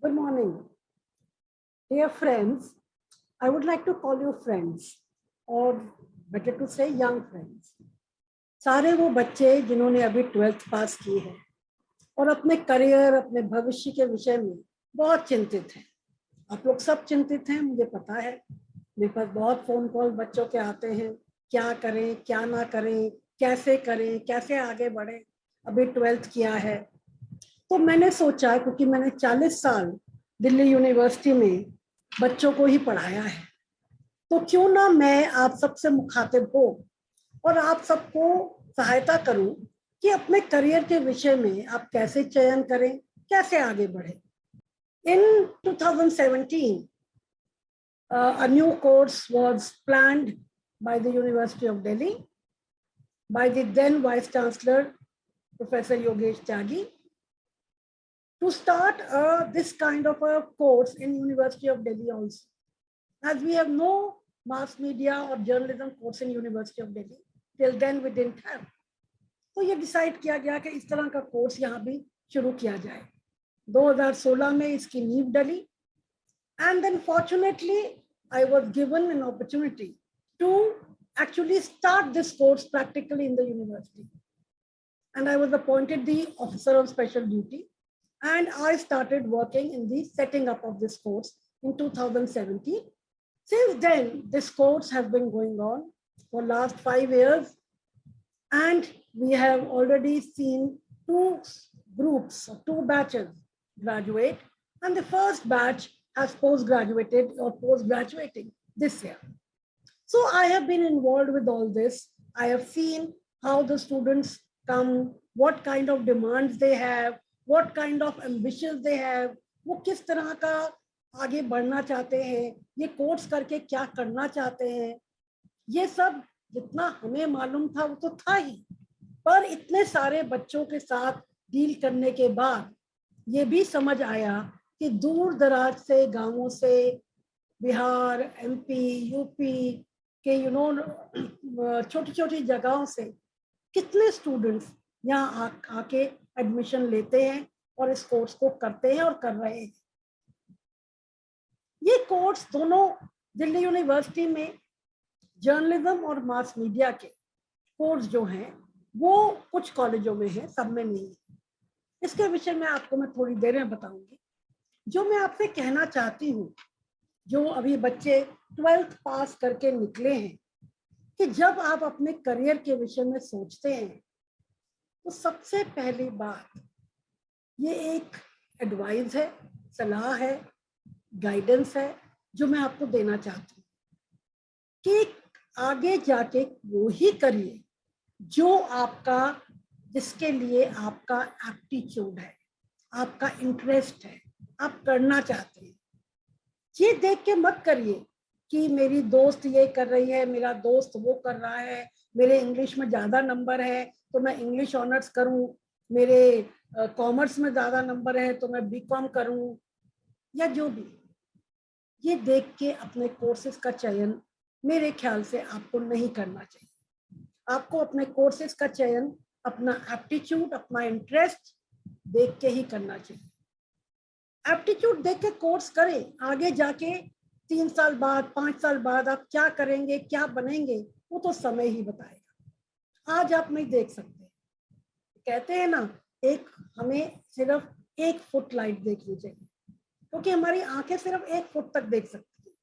Good morning. Dear friends, I would like to call you friends, or better to say young friends. सारे वो बच्चे जिन्होंने अभी 12th पास की है और अपने करियर, अपने भविष्य के विषय में बहुत चिंतित हैं। आप लोग सब चिंतित हैं, मुझे पता है। मेरे पास बहुत फोन कॉल बच्चों के आते हैं, क्या करें, क्या ना करें, कैसे आगे बढ़े। अभी 12th किया है, तो मैंने सोचा, क्योंकि मैंने 40 साल दिल्ली यूनिवर्सिटी में बच्चों को ही पढ़ाया है, तो क्यों ना मैं आप सबसे मुखातिब हो और आप सबको सहायता करूं कि अपने करियर के विषय में आप कैसे चयन करें, कैसे आगे बढ़े। In 2017, a new course was planned by the University of Delhi by the then Vice Chancellor, Professor Yogesh Tyagi, to start this kind of a course in University of Delhi also. As we have no mass media or journalism course in University of Delhi, till then we didn't have. तो ये decide किया गया कि इस तरह का course यहाँ भी शुरू किया जाए। 2016 में इसकी नींव डली, and then fortunately I was given an opportunity to actually start this course practically in the university, and I was appointed the officer of special duty, and I started working in the setting up of this course in 2017. Since then, this course has been going on for last 5 years, and we have already seen two groups, two batches graduate, and the first batch has post-graduated or post-graduating this year. So I have been involved with all this. I have seen how the students come, what kind of demands they have, what kind of ambitions they have, वो किस तरह का आगे बढ़ना चाहते हैं, ये course करके क्या करना चाहते हैं। ये सब जितना हमें मालूम था वो तो था ही, पर इतने सारे बच्चों के साथ डील करने के बाद ये भी समझ आया कि दूर दराज से गांवों से, बिहार, एमपी, यूपी के छोटी छोटी जगहों से कितने स्टूडेंट्स यहाँ आके एडमिशन लेते हैं और इस कोर्स को करते हैं और कर रहे हैं। ये कोर्स दोनों दिल्ली यूनिवर्सिटी में जर्नलिज्म और मास मीडिया के कोर्स जो हैं वो कुछ कॉलेजों में है, सब में नहीं है। इसके विषय में आपको मैं थोड़ी देर में बताऊंगी। जो मैं आपसे कहना चाहती हूँ, जो अभी बच्चे 12th पास करके निकले हैं, कि जब आप अपने करियर के विषय में सोचते हैं तो सबसे पहली बात ये एक एडवाइस है, सलाह है, गाइडेंस है जो मैं आपको देना चाहती हूँ कि आगे जाके वो ही करिए जो आपका, जिसके लिए आपका एप्टीट्यूड है, आपका इंटरेस्ट है, आप करना चाहते हैं। ये देख के मत करिए कि मेरी दोस्त ये कर रही है, मेरा दोस्त वो कर रहा है, मेरे इंग्लिश में ज़्यादा नंबर है तो मैं इंग्लिश ऑनर्स करूं, मेरे कॉमर्स में ज़्यादा नंबर है तो मैं बीकॉम करूं, या जो भी। ये देख के अपने कोर्सेज का चयन मेरे ख्याल से आपको नहीं करना चाहिए। आपको अपने कोर्सेज का चयन अपना एप्टीट्यूड, अपना इंटरेस्ट देख के ही करना चाहिए। एप्टीट्यूड देख के कोर्स करें, आगे जाके 3 साल बाद, 5 साल बाद आप क्या करेंगे, क्या बनेंगे, वो तो समय ही बताएगा। आज आप नहीं देख सकते। कहते हैं ना, हमें सिर्फ 1 फुट लाइट देखनी चाहिए, क्योंकि हमारी आंखें सिर्फ 1 फुट तक देख सकती है।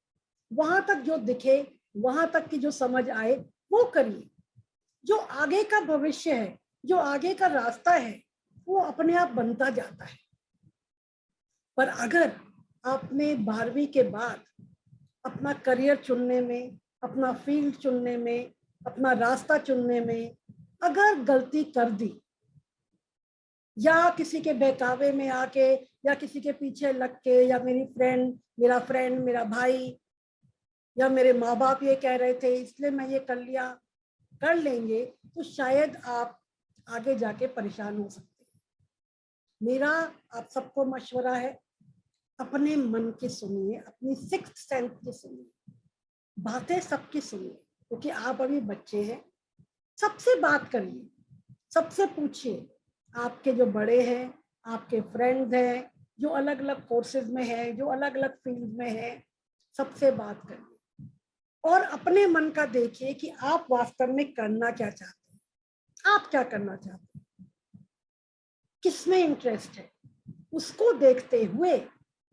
वहां तक जो दिखे, वहां तक की जो समझ आए वो करिए। जो आगे का भविष्य है, जो आगे का रास्ता है, वो अपने आप बनता जाता है। पर अगर आपने 12वीं के बाद अपना करियर चुनने में, अपना फील्ड चुनने में, अपना रास्ता चुनने में अगर गलती कर दी, या किसी के बहकावे में आके, या किसी के पीछे लग के, या मेरा फ्रेंड, मेरा भाई, या मेरे माँ बाप ये कह रहे थे इसलिए मैं ये कर लिया, कर लेंगे, तो शायद आप आगे जाके परेशान हो सकते हैं। मेरा आप सबको मशवरा है, अपने मन की सुनिए, अपनी सिक्स्थ सेंस की सुनिए, बातें सबकी सुनिए, क्योंकि आप अभी बच्चे हैं। सबसे बात करिए, सबसे पूछिए, आपके जो बड़े हैं, आपके फ्रेंड्स हैं, जो अलग अलग कोर्सेज में है, जो अलग अलग फील्ड में है, सबसे बात करिए और अपने मन का देखिए कि आप वास्तव में करना क्या चाहते हैं, आप क्या करना चाहते हैं, किसमें इंटरेस्ट है। उसको देखते हुए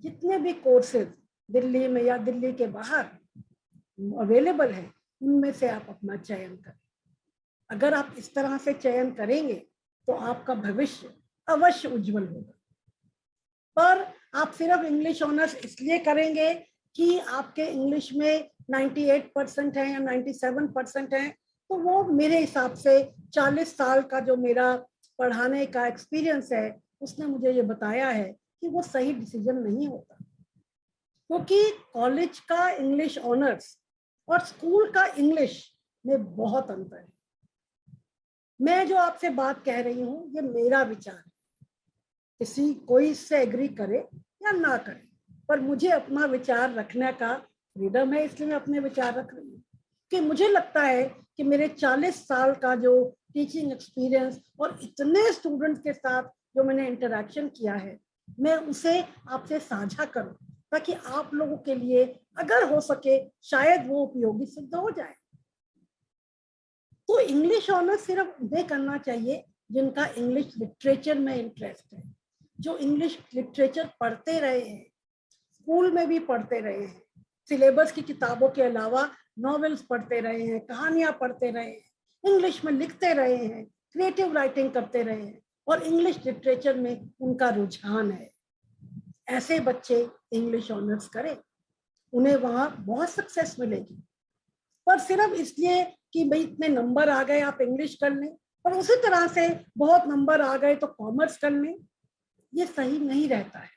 जितने भी कोर्सेज दिल्ली में या दिल्ली के बाहर अवेलेबल है, उनमें से आप अपना चयन करें। अगर आप इस तरह से चयन करेंगे तो आपका भविष्य अवश्य उज्जवल होगा। पर आप सिर्फ इंग्लिश ऑनर्स इसलिए करेंगे कि आपके इंग्लिश में 98% है या 97% है, तो वो मेरे हिसाब से 40 साल का जो मेरा पढ़ाने का एक्सपीरियंस है उसने मुझे ये बताया है कि वो सही डिसीजन नहीं होता। क्योंकि कॉलेज का इंग्लिश ऑनर्स और स्कूल का इंग्लिश में बहुत अंतर है। मैं जो आपसे बात कह रही हूँ ये मेरा विचार है, किसी कोई इससे एग्री करे या ना करे, पर मुझे अपना विचार रखने का फ्रीडम है, इसलिए मैं अपने विचार रख रही हूँ। कि मुझे लगता है कि मेरे 40 साल का जो टीचिंग एक्सपीरियंस और इतने स्टूडेंट्स के साथ जो मैंने इंटरेक्शन किया है, मैं उसे आपसे साझा करूं ताकि आप लोगों के लिए अगर हो सके शायद वो उपयोगी सिद्ध हो जाए। तो इंग्लिश ऑनर्स सिर्फ उन्हें करना चाहिए जिनका इंग्लिश लिटरेचर में इंटरेस्ट है, जो इंग्लिश लिटरेचर पढ़ते रहे हैं, स्कूल में भी पढ़ते रहे हैं, सिलेबस की किताबों के अलावा नॉवेल्स पढ़ते रहे हैं, कहानियां पढ़ते रहे हैं, इंग्लिश में लिखते रहे हैं, क्रिएटिव राइटिंग करते रहे हैं और इंग्लिश लिटरेचर में उनका रुझान है। ऐसे बच्चे इंग्लिश ऑनर्स करें, उन्हें वहां बहुत सक्सेस मिलेगी। पर सिर्फ इसलिए कि भाई इतने नंबर आ गए आप इंग्लिश कर लें, और उसी तरह से बहुत नंबर आ गए तो कॉमर्स कर लें, ये सही नहीं रहता है।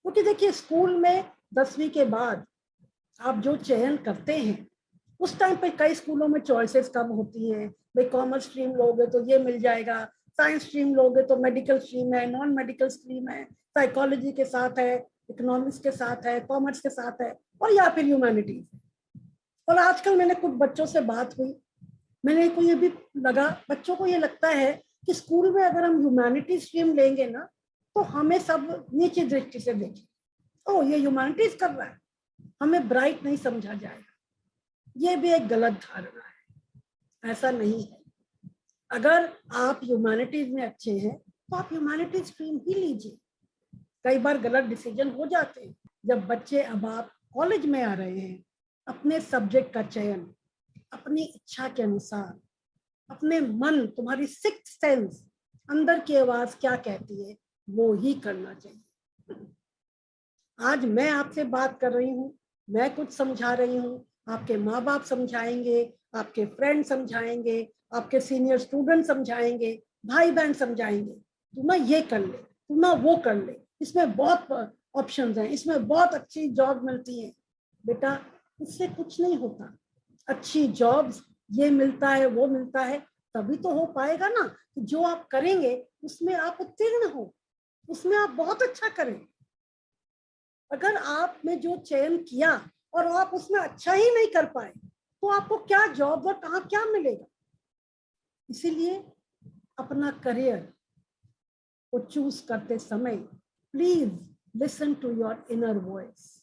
क्योंकि देखिए स्कूल में 10वीं के बाद आप जो चयन करते हैं उस टाइम पे कई स्कूलों में चॉइसेस कम होती हैं, भाई कॉमर्स स्ट्रीम लोगे तो ये मिल जाएगा, साइंस स्ट्रीम लोगे तो मेडिकल स्ट्रीम है, नॉन मेडिकल स्ट्रीम है, साइकोलॉजी के साथ है, इकोनॉमिक्स के साथ है, कॉमर्स के साथ है, और या फिर ह्यूमैनिटीज है। और आजकल मैंने कुछ बच्चों से बात हुई, मैंने को ये भी लगा, बच्चों को ये लगता है कि स्कूल में अगर हम ह्यूमैनिटीज स्ट्रीम लेंगे ना तो हमें सब नीचे दृष्टि से देखें, ओ ये ह्यूमैनिटीज कर रहा है, हमें ब्राइट नहीं समझा जाएगा। ये भी एक गलत धारणा है, ऐसा नहीं है। अगर आप ह्यूमैनिटीज में अच्छे हैं तो आप ह्यूमैनिटीज स्ट्रीम ही लीजिए। कई बार गलत डिसीजन हो जाते हैं जब बच्चे, अब आप कॉलेज में आ रहे हैं, अपने सब्जेक्ट का चयन अपनी इच्छा के अनुसार, अपने मन, तुम्हारी सिक्स्थ सेंस, अंदर की आवाज क्या कहती है वो ही करना चाहिए। आज मैं आपसे बात कर रही हूँ, मैं कुछ समझा रही हूँ, आपके माँ बाप समझाएंगे, आपके फ्रेंड समझाएंगे, आपके सीनियर स्टूडेंट समझाएंगे, भाई बहन समझाएंगे, तू ना ये कर ले, तू ना वो कर ले, इसमें बहुत ऑप्शंस हैं, इसमें बहुत अच्छी जॉब मिलती है। बेटा इससे कुछ नहीं होता। अच्छी जॉब्स ये मिलता है वो मिलता है तभी तो हो पाएगा ना कि जो आप करेंगे उसमें आप उत्तीर्ण हो, उसमें आप बहुत अच्छा करें। अगर आपने जो चयन किया और आप उसमें अच्छा ही नहीं कर पाए तो आपको क्या जॉब और कहाँ क्या मिलेगा। इसीलिए अपना करियर को चूज करते समय please listen to your inner voice.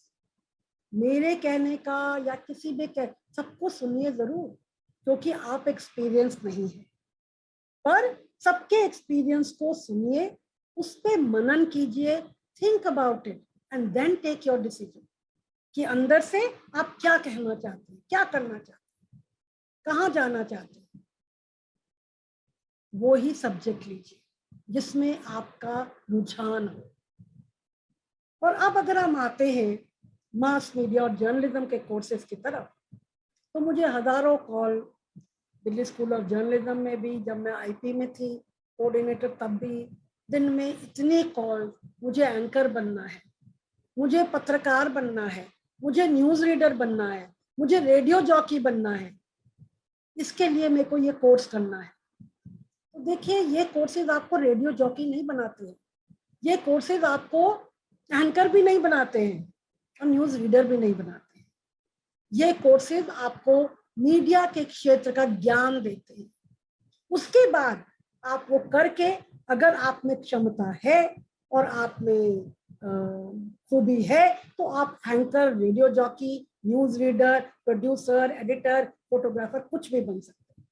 मेरे कहने का या किसी भी सबको सुनिए जरूर, क्योंकि आप एक्सपीरियंस नहीं है, पर सबके एक्सपीरियंस को सुनिए, उस पर मनन कीजिए, think about it and then take your decision कि अंदर से आप क्या कहना चाहते हैं, क्या करना चाहते हैं, कहाँ जाना चाहते हैं। वो ही सब्जेक्ट लीजिए जिसमें आपका रुझान हो। और अब अगर हम आते हैं मास मीडिया और जर्नलिज्म के कोर्सेज की तरफ, तो मुझे हजारों call Delhi school of journalism में भी, जब मैं आईपी में थी कोऑर्डिनेटर तब भी, दिन में इतने कॉल, मुझे एंकर बनना है, मुझे पत्रकार बनना है, मुझे न्यूज रीडर बनना है, मुझे रेडियो जॉकी बनना है, इसके लिए मेरे को ये कोर्स करना है। तो देखिए ये कोर्सेज आपको रेडियो जॉकी नहीं बनाते हैं, ये कोर्सेज आपको एंकर भी नहीं बनाते हैं और न्यूज रीडर भी नहीं बनाते हैं। ये कोर्सेज आपको मीडिया के क्षेत्र का ज्ञान देते हैं। उसके बाद आप वो करके, अगर आप में क्षमता है और आप में खूबी है तो आप anchor, radio jockey, news reader, producer, editor, photographer कुछ भी बन सकते हैं।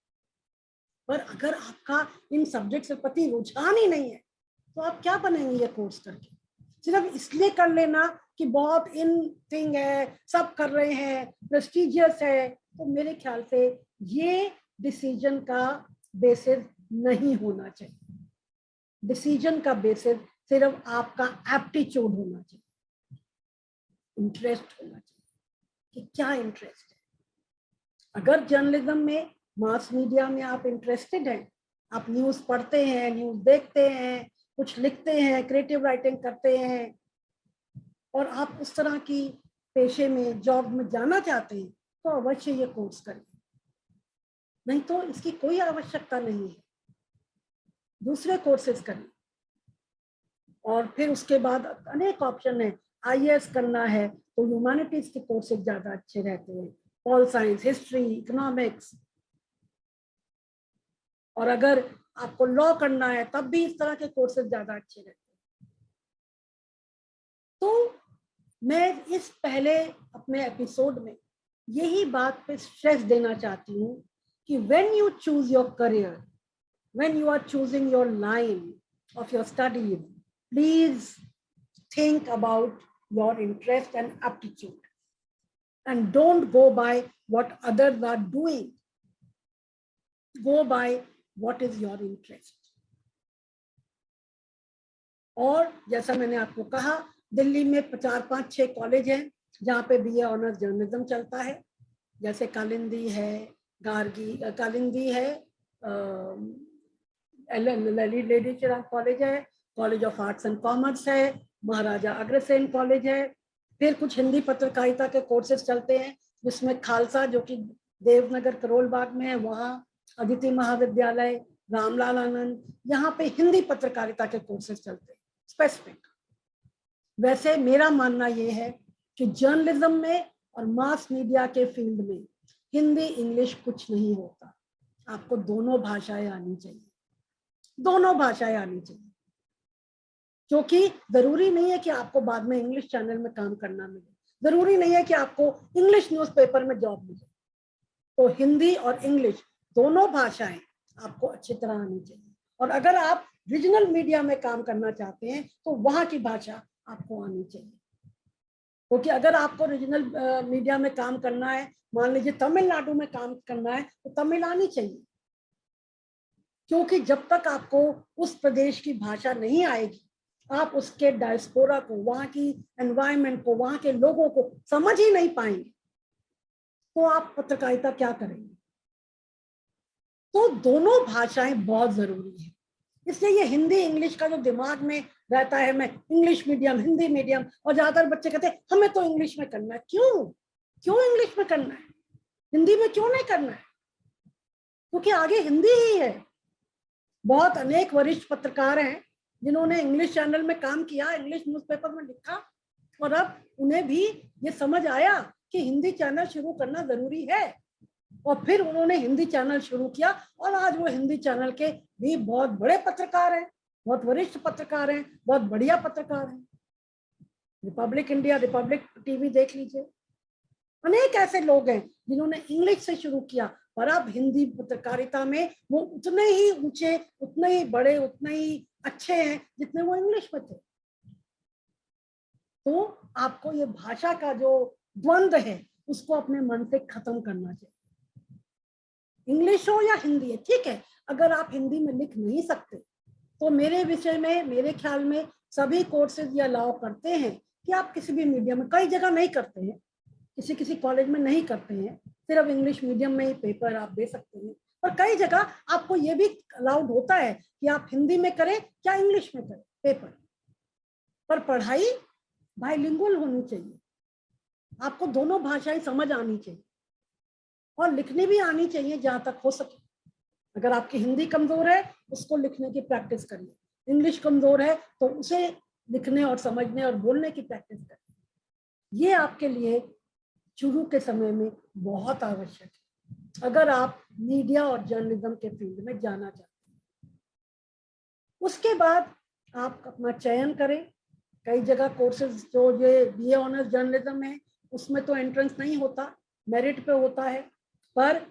पर अगर आपका इन सब्जेक्ट से प्रति रुझान ही नहीं है तो आप क्या बनेंगे ये कोर्स करके? सिर्फ इसलिए कर लेना कि बहुत इन थिंग है, सब कर रहे हैं, प्रेस्टिजियस है, तो मेरे ख्याल से ये डिसीजन का बेसिस नहीं होना चाहिए। डिसीजन का बेसिस सिर्फ आपका एप्टीट्यूड होना चाहिए, इंटरेस्ट होना चाहिए कि क्या इंटरेस्ट है। अगर जर्नलिज्म में, मास मीडिया में आप इंटरेस्टेड हैं, आप न्यूज़ पढ़ते हैं, न्यूज़ देखते हैं, कुछ लिखते हैं, क्रिएटिव राइटिंग करते हैं और आप उस तरह की पेशे में, जॉब में जाना चाहते हैं तो अवश्य ये कोर्स करें, नहीं तो इसकी कोई आवश्यकता नहीं है। दूसरे कोर्सेज करें और फिर उसके बाद अनेक ऑप्शन है। आईएएस करना है तो ह्यूमैनिटीज के कोर्सेज ज्यादा अच्छे रहते हैं, पॉल साइंस, हिस्ट्री, इकोनॉमिक्स। और अगर आपको लॉ करना है तब भी इस तरह के कोर्सेज ज्यादा अच्छे रहते हैं। तो मैं इस पहले अपने एपिसोड में यही बात पे स्ट्रेस देना चाहती हूँ कि when you choose your career, when you are choosing your line of your studies, please think about your interest and aptitude and don't go by what others are doing. Go by what is your interest. और जैसा मैंने आपको कहा, दिल्ली में 4-5-6 college हैं जहाँ पे BA honours journalism चलता है, जैसे कालिंदी है, कालिंदी है, लेडी चिराग कॉलेज है, college of arts and commerce है, महाराजा अग्रसेन कॉलेज है। फिर कुछ हिंदी पत्रकारिता के कोर्सेज चलते हैं जिसमें खालसा, जो कि देवनगर करोल बाग में है, वहाँ अदिति महाविद्यालय, रामलाल आनंद, यहाँ पे हिंदी पत्रकारिता के कोर्सेज चलते हैं स्पेसिफिक। वैसे मेरा मानना ये है कि जर्नलिज्म में और मास मीडिया के फील्ड में हिंदी इंग्लिश कुछ नहीं होता, आपको दोनों भाषाएं आनी चाहिए, दोनों भाषाएं आनी चाहिए। क्योंकि जरूरी नहीं है कि आपको बाद में इंग्लिश चैनल में काम करना मिले, जरूरी नहीं है कि आपको इंग्लिश न्यूज़पेपर में जॉब मिले। तो हिंदी और इंग्लिश दोनों भाषाएं आपको अच्छी तरह आनी चाहिए। और अगर आप रीजनल मीडिया में काम करना चाहते हैं तो वहां की भाषा आपको आनी चाहिए। क्योंकि अगर आपको रीजनल मीडिया में काम करना है, मान लीजिए तमिलनाडु में काम करना है, तो तमिल आनी चाहिए। क्योंकि जब तक आपको उस प्रदेश की भाषा नहीं आएगी, आप उसके डायस्पोरा को, वहां की एनवायरनमेंट को, वहां के लोगों को समझ ही नहीं पाएंगे, तो आप पत्रकारिता क्या करेंगे? तो दोनों भाषाएं बहुत जरूरी है। इसलिए ये हिंदी इंग्लिश का जो दिमाग में रहता है, मैं इंग्लिश मीडियम, हिंदी मीडियम, और ज्यादातर बच्चे कहते हैं हमें तो इंग्लिश में करना है। क्यों इंग्लिश में करना है? हिंदी में क्यों नहीं करना है? क्योंकि आगे हिंदी ही है। बहुत अनेक वरिष्ठ पत्रकार हैं जिन्होंने इंग्लिश चैनल में काम किया, इंग्लिश न्यूज़पेपर में लिखा, और अब उन्हें भी ये समझ आया कि हिंदी चैनल शुरू करना जरूरी है, और फिर उन्होंने हिंदी चैनल शुरू किया, और आज वो हिंदी चैनल के भी बहुत बड़े पत्रकार हैं, बहुत वरिष्ठ पत्रकार हैं, बहुत बढ़िया पत्रकार हैं। रिपब्लिक इंडिया, रिपब्लिक टीवी देख लीजिए, अनेक ऐसे लोग हैं जिन्होंने इंग्लिश से शुरू किया, पर अब हिंदी पत्रकारिता में वो उतने ही ऊंचे, उतने ही बड़े, उतने ही अच्छे हैं जितने वो इंग्लिश में थे। तो आपको ये भाषा का जो द्वंद्व है उसको अपने मन से खत्म करना चाहिए। इंग्लिश हो या हिंदी है, ठीक है। अगर आप हिंदी में लिख नहीं सकते तो मेरे विषय में, मेरे ख्याल में सभी कोर्सेज ये अलाउ करते हैं कि आप किसी भी मीडियम में, कई जगह नहीं करते हैं, किसी किसी कॉलेज में नहीं करते हैं, सिर्फ इंग्लिश मीडियम में ही पेपर आप दे सकते हैं, और कई जगह आपको ये भी अलाउड होता है कि आप हिंदी में करें या इंग्लिश में करें पेपर, पर पढ़ाई बाइलिंगुअल होनी चाहिए। आपको दोनों भाषाएं समझ आनी चाहिए और लिखनी भी आनी चाहिए जहां तक हो सके। अगर आपकी हिंदी कमजोर है, उसको लिखने की प्रैक्टिस करिए। इंग्लिश कमजोर है तो उसे लिखने और समझने और बोलने की प्रैक्टिस करिए। ये आपके लिए शुरू के समय में बहुत आवश्यक है अगर आप मीडिया और जर्नलिज्म के फील्ड में जाना चाहते हैं। उसके बाद आप अपना चयन करें कई जगह कोर्सेज जो ये BA ऑनर्स जर्नलिज्म है उसमें तो एंट्रेंस नहीं होता, मेरिट पे होता है। पर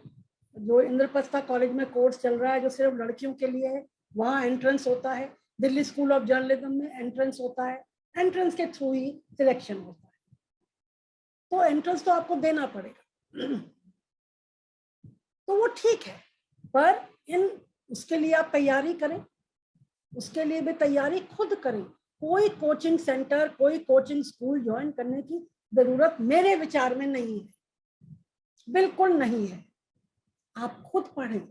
जो इंद्रप्रस्था कॉलेज में कोर्स चल रहा है जो सिर्फ लड़कियों के लिए है, वहाँ एंट्रेंस होता है। दिल्ली स्कूल ऑफ जर्नलिज्म में एंट्रेंस होता है, एंट्रेंस के थ्रू ही सिलेक्शन होता है। तो एंट्रेंस तो आपको देना पड़ेगा तो वो ठीक है, पर उसके लिए आप तैयारी करें, उसके लिए भी तैयारी खुद करें। कोई कोचिंग सेंटर, कोई कोचिंग स्कूल ज्वाइन करने की जरूरत मेरे विचार में नहीं है, बिल्कुल नहीं है। आप खुद पढ़ें,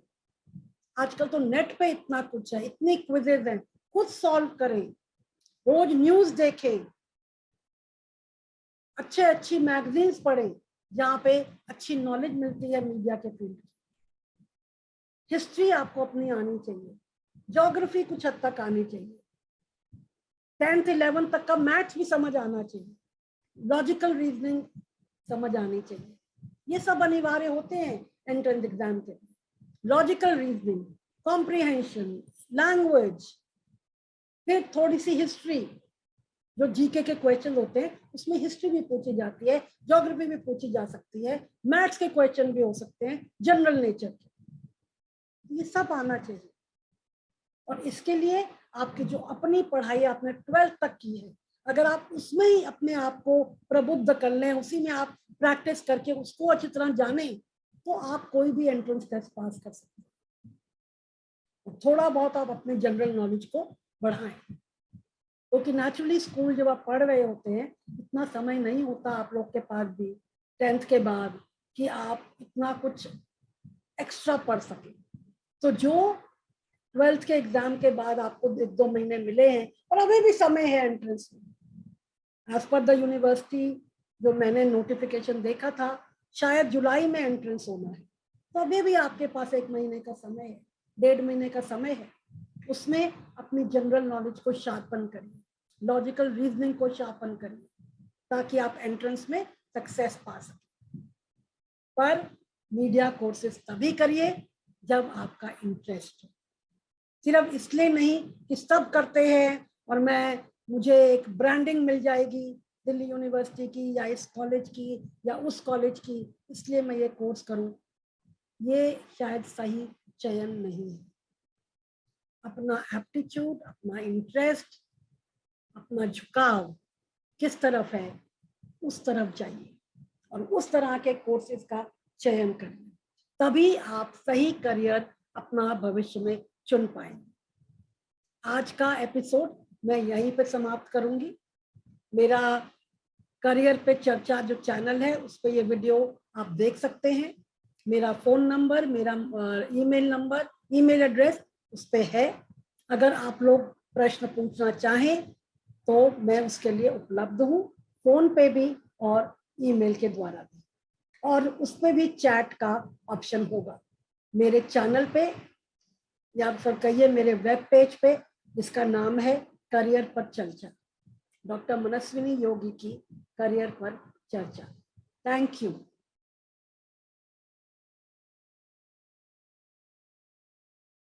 आजकल तो नेट पे इतना कुछ है, इतनी क्विजेज हैं, खुद सॉल्व करें, रोज न्यूज देखें, अच्छी मैगजीन्स पढ़ें जहाँ पे अच्छी नॉलेज मिलती है मीडिया के फील्ड की। हिस्ट्री आपको अपनी आनी चाहिए, ज्योग्राफी कुछ हद तक आनी चाहिए, 10th 11th तक का मैथ्स भी समझ आना चाहिए, लॉजिकल रीजनिंग समझ आनी चाहिए। ये सब अनिवार्य होते हैं एंट्रेंस एग्जाम के। लॉजिकल रीजनिंग, कॉम्प्रिहेंशन, लैंग्वेज, फिर थोड़ी सी हिस्ट्री, जो जीके के क्वेश्चन होते हैं उसमें हिस्ट्री भी पूछी जाती है, ज्योग्राफी भी पूछी जा सकती है, मैथ्स के क्वेश्चन भी हो सकते हैं, जनरल नेचर के, ये सब आना चाहिए। और इसके लिए आपकी जो अपनी पढ़ाई आपने 12th तक की है, अगर आप उसमें ही अपने आप को प्रबुद्ध कर लें, उसी में आप प्रैक्टिस करके उसको अच्छी तरह जाने, तो आप कोई भी एंट्रेंस टेस्ट पास कर सकते हैं। थोड़ा बहुत आप अपने जनरल नॉलेज को बढ़ाएं, क्योंकि नेचुरली स्कूल जब आप पढ़ रहे होते हैं इतना समय नहीं होता आप लोग के पास भी 10th के बाद कि आप इतना कुछ एक्स्ट्रा पढ़ सकें। तो जो 12th के एग्जाम के बाद आपको 1-2 महीने मिले हैं, और अभी भी समय है एंट्रेंस में, एज पर द यूनिवर्सिटी जो मैंने नोटिफिकेशन देखा था शायद जुलाई में एंट्रेंस होना है, तो अभी भी आपके पास 1 महीने का समय है, 1.5 महीने का समय है, उसमें अपनी जनरल नॉलेज को शार्पन करिए, लॉजिकल रीजनिंग को शार्पन करिए, ताकि आप एंट्रेंस में सक्सेस पा सकें। पर मीडिया कोर्सेज तभी करिए जब आपका इंटरेस्ट हो, सिर्फ इसलिए नहीं कि सब करते हैं और मुझे एक ब्रांडिंग मिल जाएगी दिल्ली यूनिवर्सिटी की या इस कॉलेज की या उस कॉलेज की, इसलिए मैं ये कोर्स करूं, ये शायद सही चयन नहीं है। अपना एप्टीट्यूड, अपना इंटरेस्ट, अपना झुकाव किस तरफ है उस तरफ जाइए और उस तरह के कोर्सेज का चयन करिए, तभी आप सही करियर अपना भविष्य में चुन पाएंगे। आज का एपिसोड मैं यहीं पे समाप्त करूंगी। मेरा करियर पे चर्चा जो चैनल है उस पर ये वीडियो आप देख सकते हैं। मेरा फोन नंबर, मेरा ईमेल नंबर, ईमेल एड्रेस उस पे है। अगर आप लोग प्रश्न पूछना चाहें तो मैं उसके लिए उपलब्ध हूँ, फोन पे भी और ईमेल के द्वारा भी, और उसमें भी चैट का ऑप्शन होगा मेरे चैनल पे, या फिर कहिए मेरे वेब पेज पे जिसका नाम है करियर पर चर्चा, डॉक्टर मनस्विनी योगी की करियर पर चर्चा। Thank you.